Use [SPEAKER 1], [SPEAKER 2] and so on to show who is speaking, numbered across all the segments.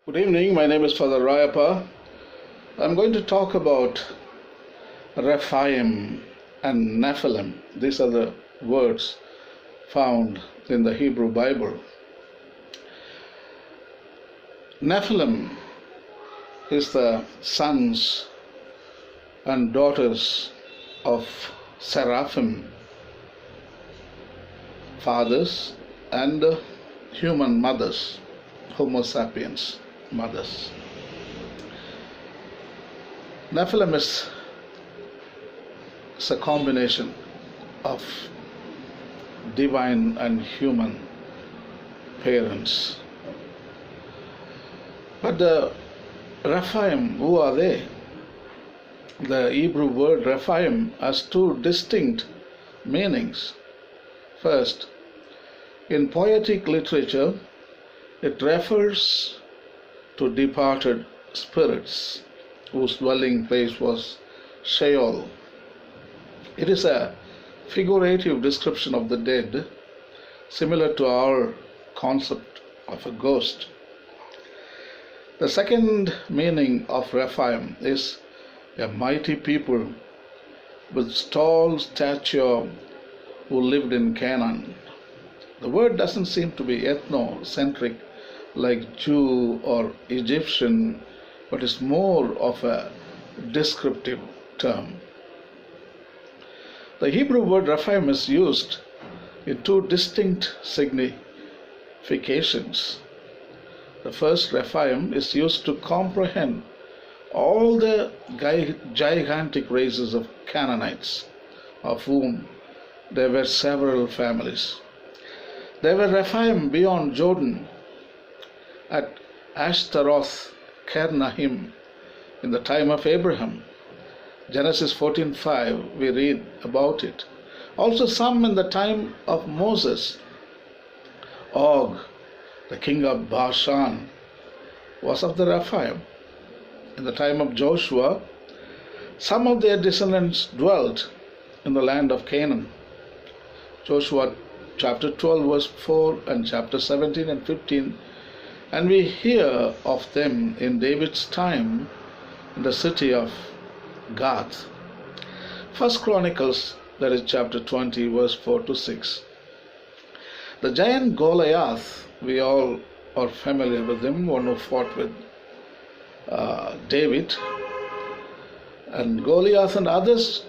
[SPEAKER 1] Good evening, my name is Father Rayappa. I'm going to talk about Rephaim and Nephilim. These are the words found in the Hebrew Bible. Nephilim is the sons and daughters of seraphim, fathers, and human mothers, Homo sapiens mothers. Nephilim is a combination of divine and human parents. But the Rephaim, who are they? The Hebrew word Rephaim has two distinct meanings. First, in poetic literature, it refers to departed spirits whose dwelling place was Sheol. It is a figurative description of the dead, similar to our concept of a ghost. The second meaning of Rephaim is a mighty people with tall stature who lived in Canaan. The word doesn't seem to be ethnocentric like Jew or Egyptian, but is more of a descriptive term. The Hebrew word Rephaim is used in two distinct significations. The first, Rephaim, is used to comprehend all the gigantic races of Canaanites, of whom there were several families. There were Rephaim beyond Jordan, at Ashtaroth Karnaim in the time of Abraham. Genesis 14:5, we read about it. Also some in the time of Moses. Og, the king of Bashan, was of the Rephaim. In the time of Joshua, some of their descendants dwelt in the land of Canaan. Joshua chapter 12 verse 4 and chapter 17 and 15, and we hear of them in David's time in the city of Gath. First Chronicles, that is chapter 20 verse 4 to 6. The giant Goliath, we all are familiar with him, one who fought with David. And Goliath and others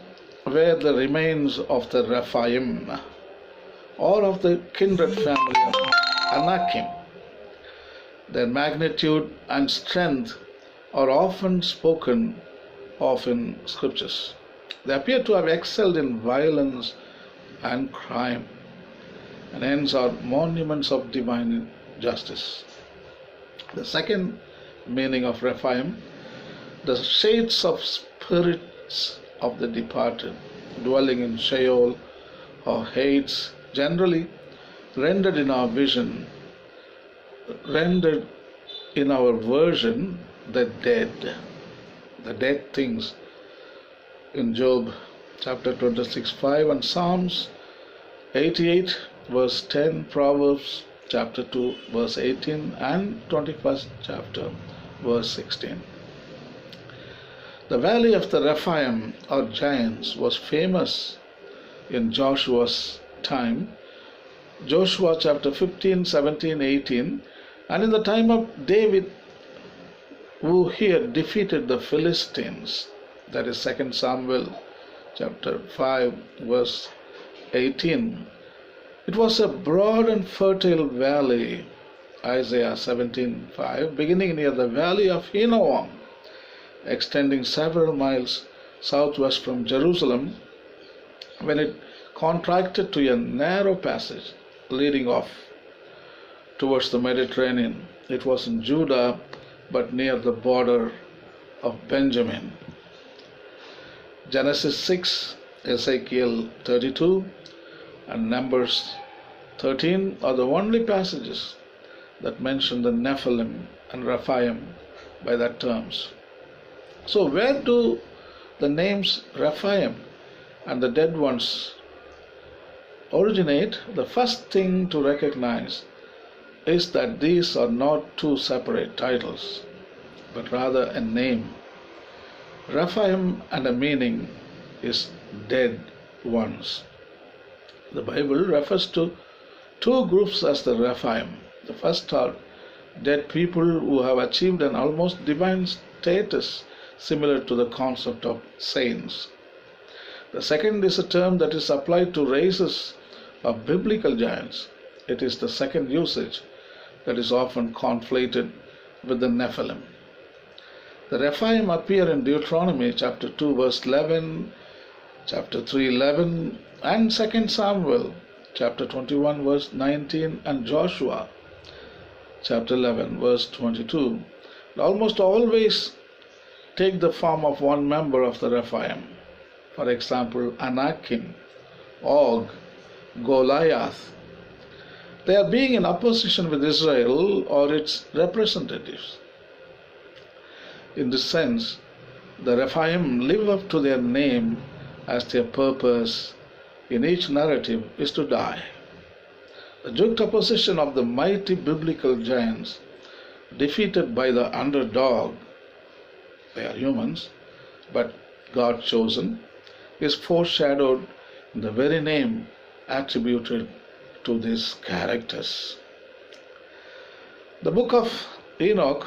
[SPEAKER 1] were the remains of the Rephaim, or of the kindred family of Anakim. Their magnitude and strength are often spoken of in scriptures. They appear to have excelled in violence and crime, and hence are monuments of divine justice. The second meaning of Rephaim, the shades of spirits of the departed, dwelling in Sheol or Hades, generally rendered in our version, the dead things in Job chapter 26:5 and Psalms 88 verse 10, Proverbs chapter 2 verse 18 and 21st chapter verse 16. The valley of the Rephaim or giants was famous in Joshua's time, Joshua chapter 15, 17, 18, and in the time of David, who here defeated the Philistines, that is 2 Samuel chapter 5 verse 18. It was a broad and fertile valley, Isaiah 17:5, beginning near the valley of ENOCH, extending several miles southwest from Jerusalem, when it contracted to a narrow passage leading off towards the Mediterranean. It was in Judah, but near the border of Benjamin. Genesis 6, Ezekiel 32, and Numbers 13 are the only passages that mention the Nephilim and Rephaim by that terms. So where do the names Rephaim and the dead ones originate? The first thing to recognize is that these are not two separate titles, but rather a name. Rephaim and a meaning is dead ones. The Bible refers to two groups as the Rephaim. The first are dead people who have achieved an almost divine status similar to the concept of saints. The second is a term that is applied to races of biblical giants. It is the second usage that is often conflated with the Nephilim. The Rephaim appear in Deuteronomy chapter 2 verse 11, chapter 3:11, and 2 Samuel chapter 21 verse 19, and Joshua chapter 11 verse 22. They almost always take the form of one member of the Rephaim. For example, Anakim, Og, Goliath. They are being in opposition with Israel or its representatives. In this sense, the Rephaim live up to their name as their purpose in each narrative is to die. The juxtaposition of the mighty biblical giants defeated by the underdog, they are humans, but God chosen, is foreshadowed in the very name attributed to these characters. The book of Enoch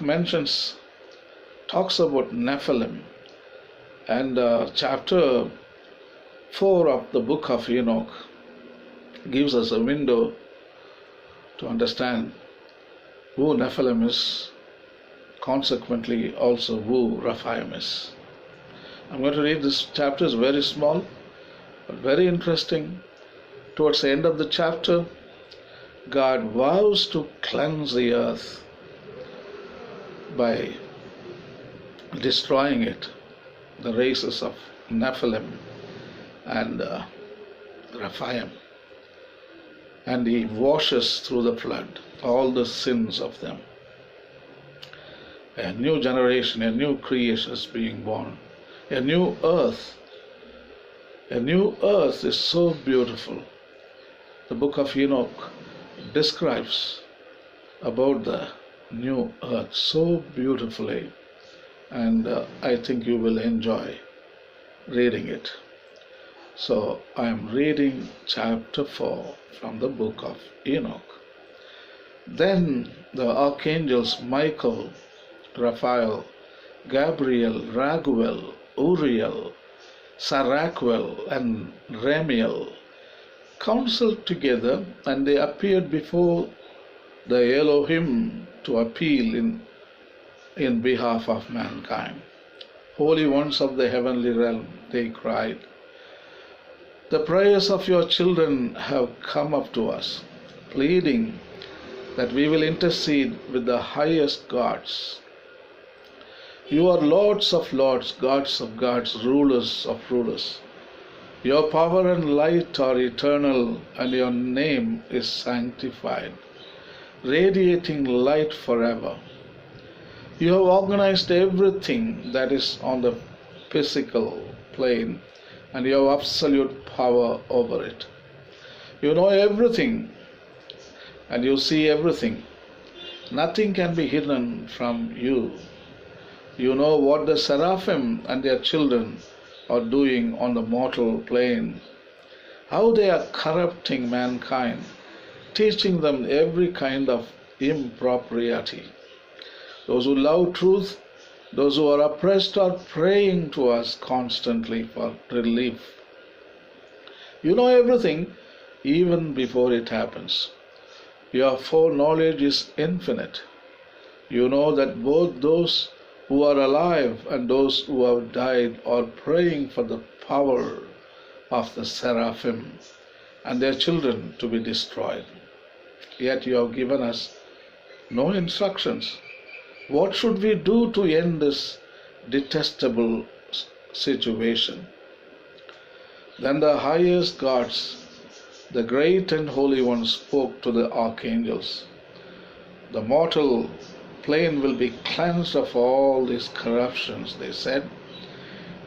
[SPEAKER 1] talks about Nephilim, and chapter 4 of the book of Enoch gives us a window to understand who Nephilim is, consequently also who Rephaim is. I'm going to read this chapter. It's very small but very interesting. Towards the end of the chapter, God vows to cleanse the earth by destroying it, the races of Nephilim and Rephaim, and he washes through the flood all the sins of them. A new generation, a new creation is being born, a new earth. A new earth is so beautiful. The book of Enoch describes about the new earth so beautifully, and I think you will enjoy reading it. So I am reading chapter 4 from the book of Enoch. Then the Archangels Michael, Raphael, Gabriel, Raguel, Uriel, Saraqael, and Remiel counseled together, and they appeared before the Eloheim to appeal in behalf of mankind. Holy ones of the heavenly realm, they cried, the prayers of your children have come up to us, pleading that we will intercede with the highest gods. You are lords of lords, gods of gods, rulers of rulers. Your power and light are eternal, and your name is sanctified, radiating light forever. You have organized everything that is on the physical plane, and you have absolute power over it. You know everything, and you see everything. Nothing can be hidden from you. You know what the seraphim and their children are doing on the mortal plane, how they are corrupting mankind, teaching them every kind of impropriety. Those who love truth, those who are oppressed, are praying to us constantly for relief. You know everything even before it happens. Your foreknowledge is infinite. You know that both those who are alive and those who have died are praying for the power of the seraphim and their children to be destroyed. Yet you have given us no instructions. What should we do to end this detestable situation? Then the highest gods, the great and holy ones, spoke to the archangels. The mortal plane will be cleansed of all these corruptions, they said.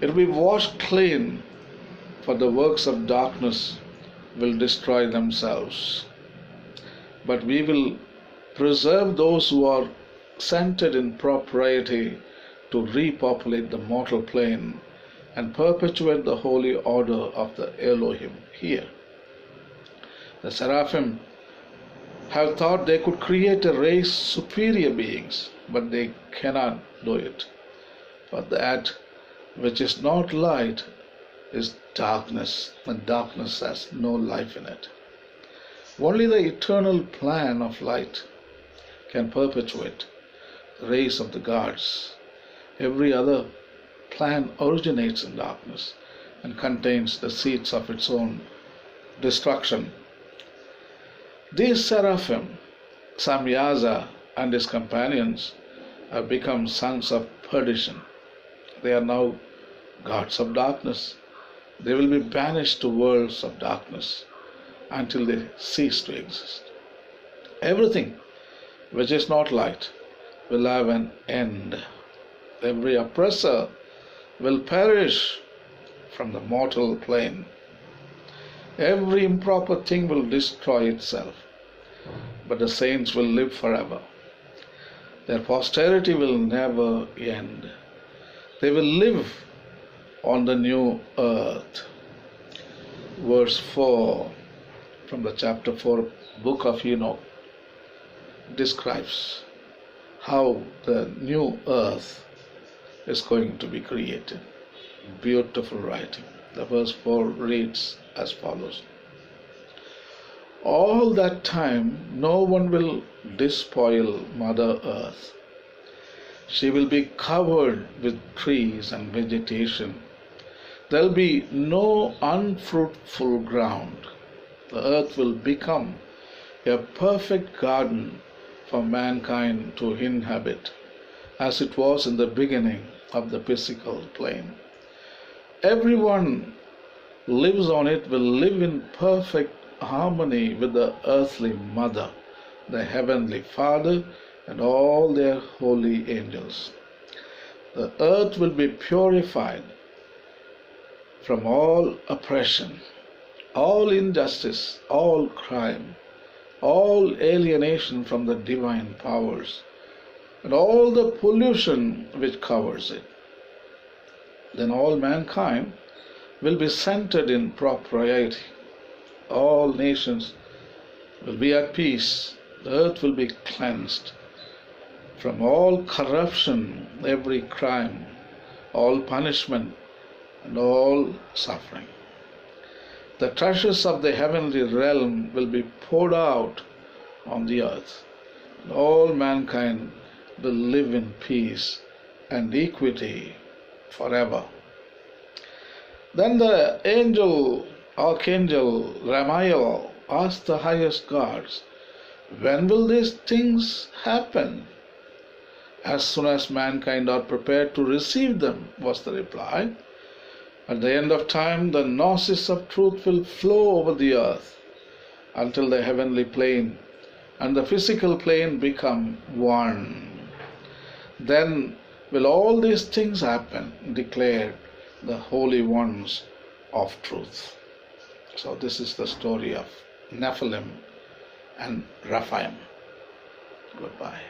[SPEAKER 1] It will be washed clean, for the works of darkness will destroy themselves. But we will preserve those who are centered in propriety to repopulate the mortal plane and perpetuate the holy order of the Elohim here. The seraphim have thought they could create a race superior beings, but they cannot do it. For that which is not light is darkness, and darkness has no life in it. Only the eternal plan of light can perpetuate the race of the gods. Every other plan originates in darkness and contains the seeds of its own destruction. These seraphim, Samyaza and his companions, have become sons of perdition. They are now gods of darkness. They will be banished to worlds of darkness until they cease to exist. Everything which is not light will have an end. Every oppressor will perish from the mortal plane. Every improper thing will destroy itself, but the saints will live forever. Their posterity will never end. They will live on the new earth. Verse 4 from the chapter 4 book of Enoch describes how the new earth is going to be created. Beautiful writing. The verse 4 reads as follows: all that time no one will despoil Mother Earth. She will be covered with trees and vegetation. There will be no unfruitful ground. The earth will become a perfect garden for mankind to inhabit, as it was in the beginning of the physical plane. Everyone lives on it will live in perfect harmony with the earthly mother, the heavenly Father, and all their holy angels. The earth will be purified from all oppression, all injustice, all crime, all alienation from the divine powers, and all the pollution which covers it. Then all mankind will be centered in propriety. All nations will be at peace. The earth will be cleansed from all corruption, every crime, all punishment, and all suffering. The treasures of the heavenly realm will be poured out on the earth, and all mankind will live in peace and equity forever. Then the Archangel Remiel asked the highest gods, when will these things happen? As soon as mankind are prepared to receive them, was the reply. At the end of time, the gnosis of truth will flow over the earth until the heavenly plane and the physical plane become one. Then will all these things happen, declared the holy ones of truth. So this is the story of Nephilim and Rephaim. Goodbye.